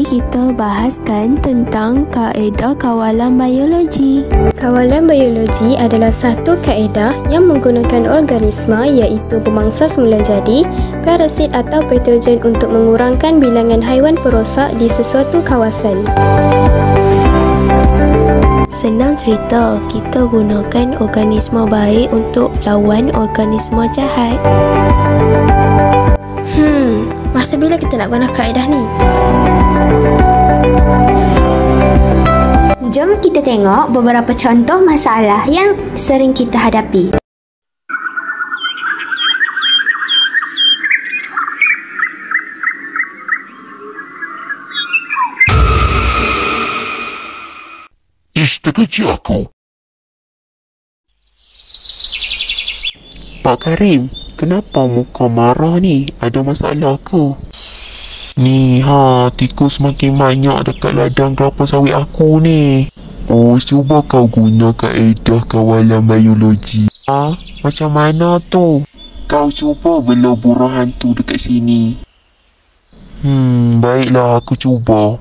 Mari kita bahaskan tentang kaedah kawalan biologi. Kawalan biologi adalah satu kaedah yang menggunakan organisma iaitu pemangsa semula jadi, parasit atau patogen untuk mengurangkan bilangan haiwan perosak di sesuatu kawasan. Senang cerita, kita gunakan organisma baik untuk lawan organisma jahat. Masa bila kita nak guna kaedah ni? Jom kita tengok beberapa contoh masalah yang sering kita hadapi. Terkejut aku. Pak Karim, kenapa muka marah ni? Ada masalah ke? Ni tikus makin banyak dekat ladang kelapa sawit aku ni. Oh, cuba kau guna kaedah kawalan biologi. Macam mana tu? Kau cuba bela burung hantu dekat sini. Baiklah, aku cuba.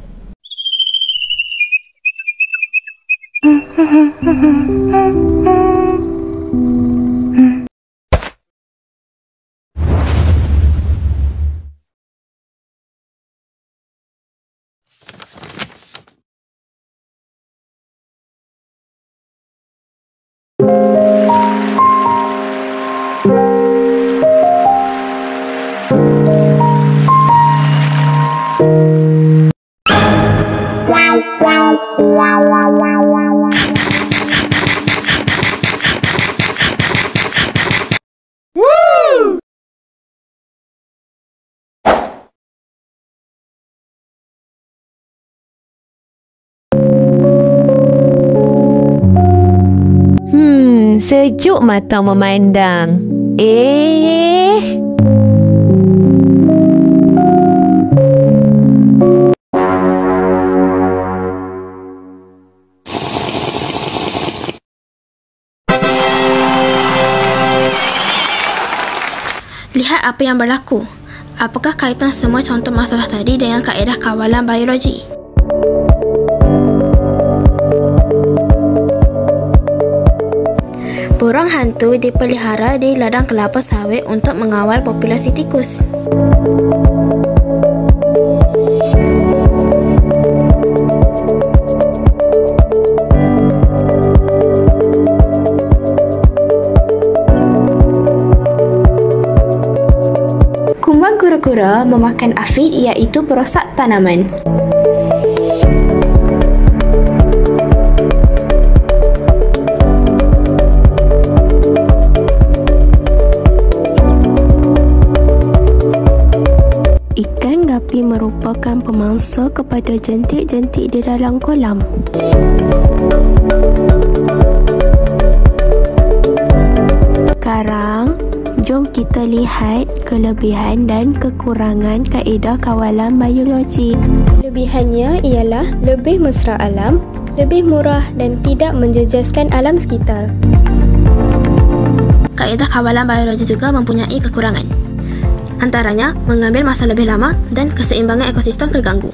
Sejuk mata memandang. Lihat apa yang berlaku. Apakah kaitan semua contoh masalah tadi dengan kaedah kawalan biologi? Burung hantu dipelihara di ladang kelapa sawit untuk mengawal populasi tikus. Kumbang kura-kura memakan afid iaitu perosak tanaman. Ikan gapi merupakan pemangsa kepada jentik-jentik di dalam kolam. Sekarang, jom kita lihat kelebihan dan kekurangan kaedah kawalan biologi. Kelebihannya ialah lebih mesra alam, lebih murah dan tidak menjejaskan alam sekitar. Kaedah kawalan biologi juga mempunyai kekurangan. Antaranya, mengambil masa lebih lama dan keseimbangan ekosistem terganggu.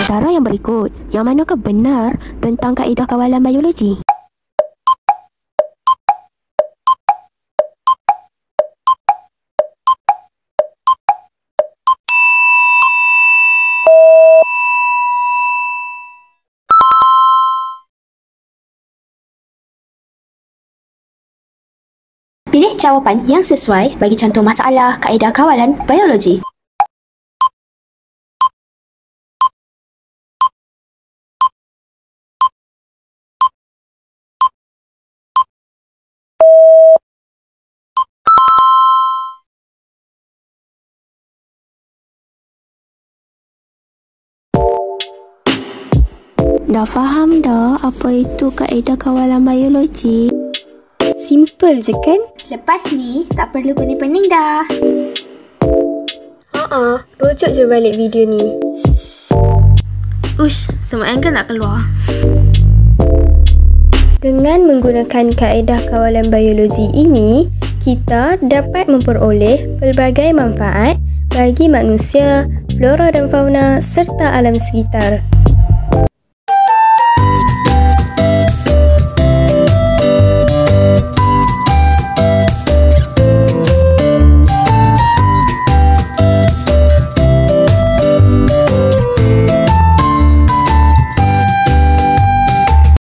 Antara yang berikut, yang manakah benar tentang kaedah kawalan biologi? Pilih jawapan yang sesuai bagi contoh masalah kaedah kawalan biologi. Dah faham dah apa itu kaedah kawalan biologi? Simple je kan? Lepas ni, tak perlu pening-pening dah. Rujuk je balik video ni. Ush, semua angle nak keluar. Dengan menggunakan kaedah kawalan biologi ini, kita dapat memperoleh pelbagai manfaat bagi manusia, flora dan fauna serta alam sekitar.